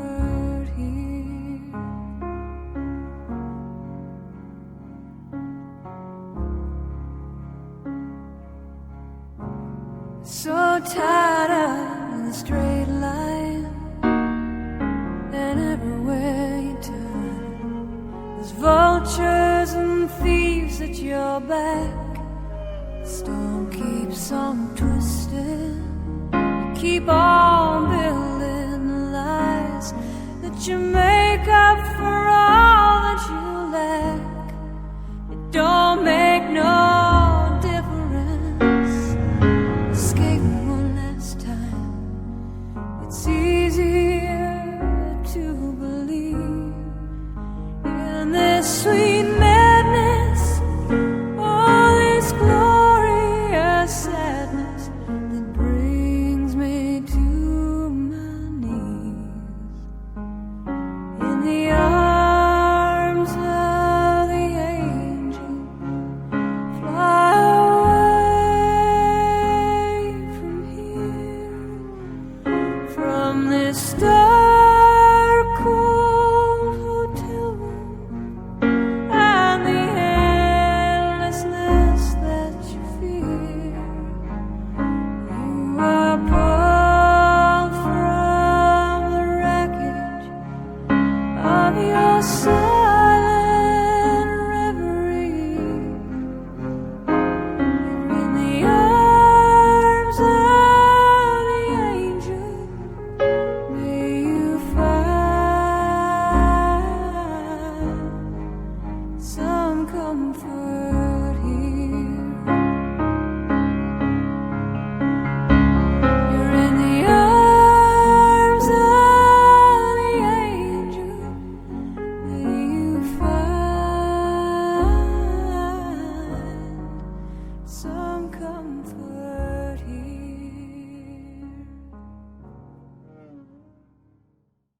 comfort here. So tired of the straight line, and everywhere you turn, there's vultures and thieves at your back. The storm keeps on twisting. You keep on building the lies that you make up for